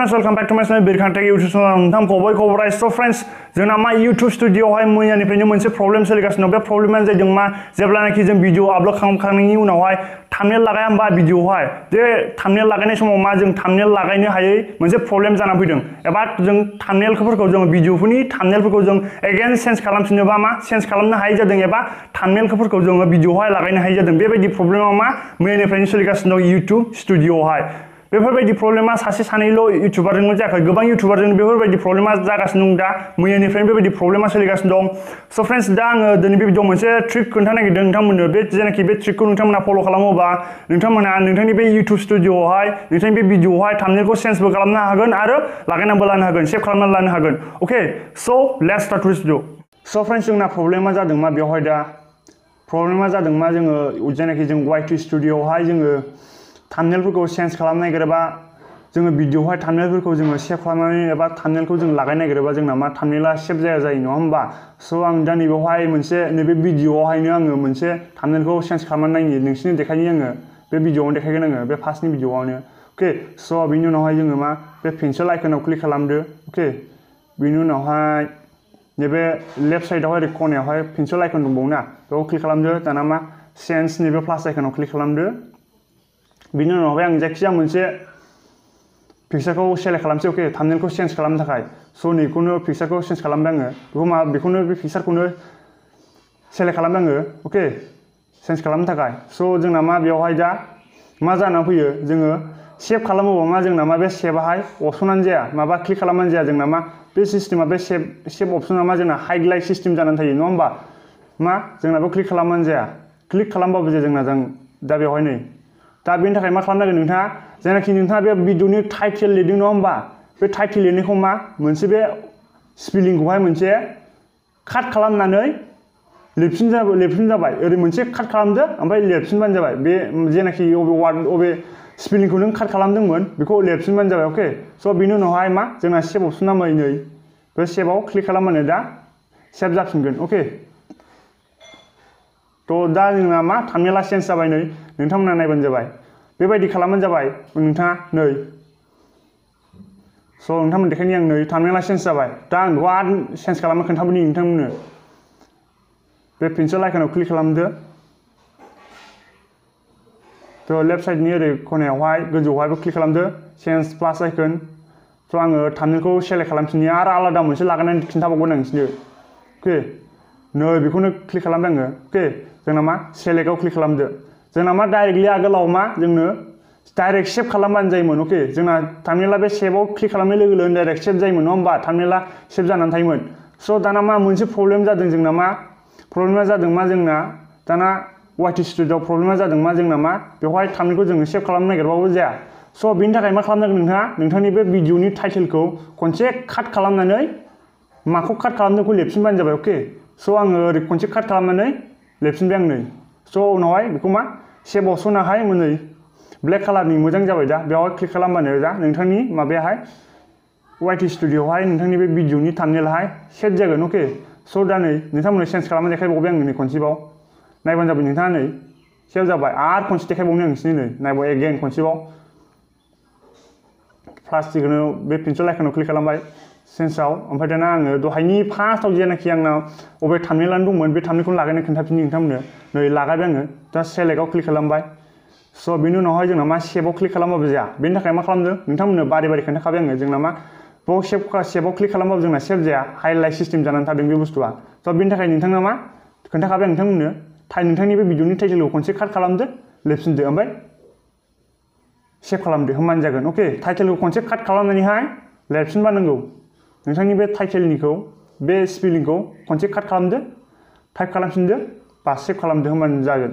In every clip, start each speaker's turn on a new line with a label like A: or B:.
A: friends welcome back to my channel बिरखांटेक YouTube channel नोंथां खबर खबरा सो फ्रेंड्स जोंना मा यूट्यूब स्टुडियोआवहाय मैयानिफ्रायनो मोनसे प्रब्लेम सोलिगासिनो बे प्रब्लेमानो जादों मा जेब्लानाखि जों भिडिअ आपलोड खालामखांनायनि उनावहाय थाम्बनेल लागाया होमबा भिडिअआवहाय बे थाम्बनेल लागायनाय समाव मा जों थाम्बनेल लागायनो हायै मोनसे प्रब्लेम जाना फैदों एबा जों थाम्बनेलफोरखौ जों भिडिअफोरनि थाम्बनेलफोरखौ जों अगेन चेन्ज खालामफिनोबा मा चेन्ज खालामनो हायै जादों एबा थाम्बनेलफोरखौ जों भिडिअआवहाय लागायनो हायै जादों बेबायदि प्रब्लेमा मा मैयानिफ्रायनो सोलिगासिनो दं यूट्यूब स्टुडियोआवहाय बेफोरबायदि प्रब्लेमा सासे सानैल' यूट्यूबारजोंल' जायाखै गोबां यूट्यूबारजों बेफोरबायदि प्रब्लेमा जागासिनो दं दा मैयानिफ्रायनो बेबायदि प्रब्लेमा सोलिगासिनो दं स' फ्रेंड्स दा आङो दिनै बे भिडिअआव मोनसे ट्रिक खोन्थानो नागिरदों नोंथांमोननो बे जेनाखि बे ट्रिकखौ नोंथांमोना फल' खालामोबा नोंथांमोना नोंथांनि बे यूट्यूब स्टुडियोआवहाय नोंथांनि बे भिडिअआवहाय थाम्बनेलखौ चेन्जबो खालामनो हागोन आरो लागायनानैबो लानो हागोन सेभ खालामनानै लानो हागोन अके स' लेट्स स्टार्ट दिस भिडिअ स' फ्रेंड्स जोंना प्रब्लेमा जादों मा बेवहाय दा प्रब्लेमा जादों मा जोङो जेनाखि जों YT स्टुडियोआवहाय जोङो थाम्बनेलफोरखौ चेन्ज खालामनो नागिरोबा जोङो भिडिअआवहाय थाम्बनेलफोरखौ जोङो सेभ खालामनानै एबा थाम्बनेलखौ जों लागायनो नागिरोबा जोंना मा थाम्बनेला सेभ जायो नङा होमबा स' आं दा नैबेवहाय मोनसे नैबे भिडिअआवहायनो आङो मोनसे थाम्बनेलखौ चेन्ज खालामनानै नायनि नोंसिनो देखायनि आङो बे भिडिअआवनो देखायगोन आङो बे फार्स्टनि भिडिअआवनो अके स' बिनि उनावहाय जोङो मा बे पेन्सिल आइकनाव क्लिक खालामदो अके बिनि उनावहाय नैबे लेफ्ट साइडआवहाय ओरै खनायावहाय पेन्सिल आइकन दंबावोना बेयाव क्लिक खालामदो दाना मा चेन्ज नैबे प्लास आइकनाव क्लिक खालामदो बिनि उनावहाय आं जायखिजाया मोनसे पिक्चारखौ सेलेक्ट खालामसै अके थाम्बनेलखौ चेन्ज खालामनो थाखाय स' नैखौनो पिक्चारखौ चेन्ज खालामबाय आङो बेखौनो बे पिक्चारखौनो सेलेक्ट खालामबाय आङो अके चेन्ज खालामनो थाखाय स' जोंना मा बेवहाय दा मा जानानै फैयो जोङो सेभ खालामोबा मा जोंना मा बे सेभआहाय अपसनानो जाया माबा क्लिक खालामनानै जाया जोंना मा बे सिस्टेमा बे सेभ अपसना मा जोंना हाइलाइट सिस्टेम जानानै थायो नङा होमबा मा जोंना बेयाव क्लिक खालामनानै जाया क्लिक खालामबाबो जाया जोंना दा बेवहाय नै दा बेनि थाखाय मा खालामनांगोन नोंथाङा जेनाखि नोंथाङा बे भिडिअनि टाइटेल लिरदों नङा होमबा बे टाइटेल लिरनायखौ मा मोनसे बे स्पेलिंखौहाय मोनसे काट खालामनानै लिरफिन जाबाय ओरै मोनसे काट खालामदो ओमफ्राय लिरफिनबानो जाबाय बे जेनाखि अबे स्पेलिंखौ नों काट खालामदोंमोन बेखौ लिरफिनबानो जाबाय अके स' बिनि उनावहाय मा जोंना सेभ अपसना नै बे सेभआव क्लिक खालामबानो दा सेभ जाफिनगोन अके थ' दा जोंना मा थाम्बनेला चेन्ज जाबाय नै नोंथांमोना नायबानो जाबाय बेबायदि खालामबानो जाबाय नोंथाङा नै स' नोंथांमोन देखायनि आं नै थाम्बनेला चेन्ज जाबाय दा आं बेखौ आरो चेन्ज खालामनो खोन्थाबोनि नोंथांमोननो बे पेन्सिल आइकनाव क्लिक खालामदो थ' लेफ्ट साइडनि ओरै खनायावहाय गोजौआवहायबो क्लिक खालामदो चेन्ज प्लास आइकन थ' आङो थाम्बनेलखौ सेलेक्ट खालामफिननि आरो आलादा मोनसे लागायनानै खिन्थाबावगोन आं नोंसिनो अके नै बेखौनो क्लिक खालामबाय आङो अके जोंना मा सेलेक्टआव क्लिक खालामदो जोंना मा डाइरेक्टलि आगोलाव मा जोंनो डाइरेक्ट सेभ खालामबानो जायोमोन अके जोंना थाम्बनेला बे सेभआव क्लिक खालामनाय लोगो लोगो डाइरेक्ट सेभ जायोमोन नङा होमबा थाम्बनेला सेभ जानानै थायोमोन स' दाना मा मोनसे प्रब्लेम जादों जोंना मा प्रब्लेमा जादों मा जोंना दाना YT स्टुडियोआव प्रब्लेमा जादों मा जोंना मा बेवहाय थाम्बनेलखौ जोङो सेभ खालामनो नागिरबाबो जाया स' बिनि थाखाय मा खालामनांगोन नोंथाङा नोंथांनि बे भिडिअनि टाइटेलखौ खनसे काट खालामनानै माखौ काट खालामदों बेखौ लिरफिनबानो जाबाय अके स' आङो ओरै खनसे काट खालामनानै लिरफिनबाय आं नै स' उनावहाय बेखौ मा सेभ अपसनाहाय नै ब्लेक कालारनि मोजां जाबाय दा बेवहाय क्लिक खालामबानो दा नोंथांनि माबायाहाय YT स्टुडियोआवहाय नोंथांनि बे भिडिअनि थाम्बनेलाहाय सेभ जागोन अके स' दा नै नोंथांमोननो चेन्ज खालामनानै देखायबावबाय आं नै खनसेबाव नायबानो जाबाय नोंथाङा नै सेभ जाबाय आरो खनसे देखायबावनो आं नोंसिनो नै नायबाव एगेन खनसेबाव प्लास्टिकनो बे पेन्सिल आइकनाव क्लिक खालामबाय चेन्जआव ओमफ्राय दाना आङो दहायनि फार्स्टआव जेनाखि आंनाव अबे थाम्बनेलानो दंमोन बे थाम्बनेलखौ लागायनो खोन्थाफिननि नोंथांमोननो नै लागायबाय आङो दा सेलेक्टआव क्लिक खालामबाय स' बिनि उनावहाय जोंना मा सेभआव क्लिक खालामबाबो जाया बेनि थाखाय मा खालामदों नोंथांमोननो बारे खोन्थाखाबाय आङो जोंना मा बेयाव सेभआव क्लिक खालामबाबो जोंना सेभ जाया हाइलाइट सिस्टेम जानानै थादों बे बुस्थुआ स' बिनि थाखाय नोंथाङा मा खोन्थाखाबाय आं नोंथांमोननो नोंथांनि बे भिडिअनि टाइटेलखौ खनसे काट खालामदो लिरफिनदो ओमफ्राय सेभ खालामदो होमबानो जागोन अके टाइटेलखौ खनसे काट खालामनानैहाय लिरफिनबा नांगौ नोंथांनि बे टाइटेलनिखौ बे स्पेलिंखौ खनसे काट खालामदो टाइप खालामफिनदो बा सेभ खालामदो होमबानो जागोन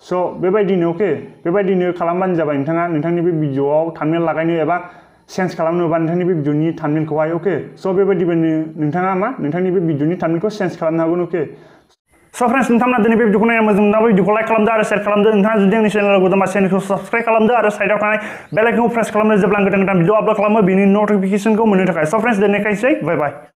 A: स' बेबायदिनो अके बेबायदिनो खालामबानो जाबाय नोंथाङा नोंथांनि बे भिडिअआव थाम्बनेल लागायनो एबा चेन्ज खालामनोबा नोंथांनि बे भिडिअनि थाम्बनेलखौहाय अके स' बेबायदिनो नोंथाङा मा नोंथांनि बे भिडिअनि थाम्बनेलखौ चेन्ज खालामनो हागोन अके स' फ्रेंड्स नोंथांमोना दिनै बे भिडिअखौ नाया मोजां मोनब्ला भिडिअखौ लाइक खालामदो आरो शेयार खालामदो नोंथाङा जुदि आंनि चेनेलाव गोदानबा चेनेलखौ साबस्क्राइब खालामदो आरो साइडआव थानाय बेल आइकनखौ प्रेस खालामदो जेब्ला आं गोदान भिडिअ आपल'ड खालामो बेनि नटिफिकेसनखौ मोननो थाखाय स' फ्रेंड्स दिनै खायसै बाय बाय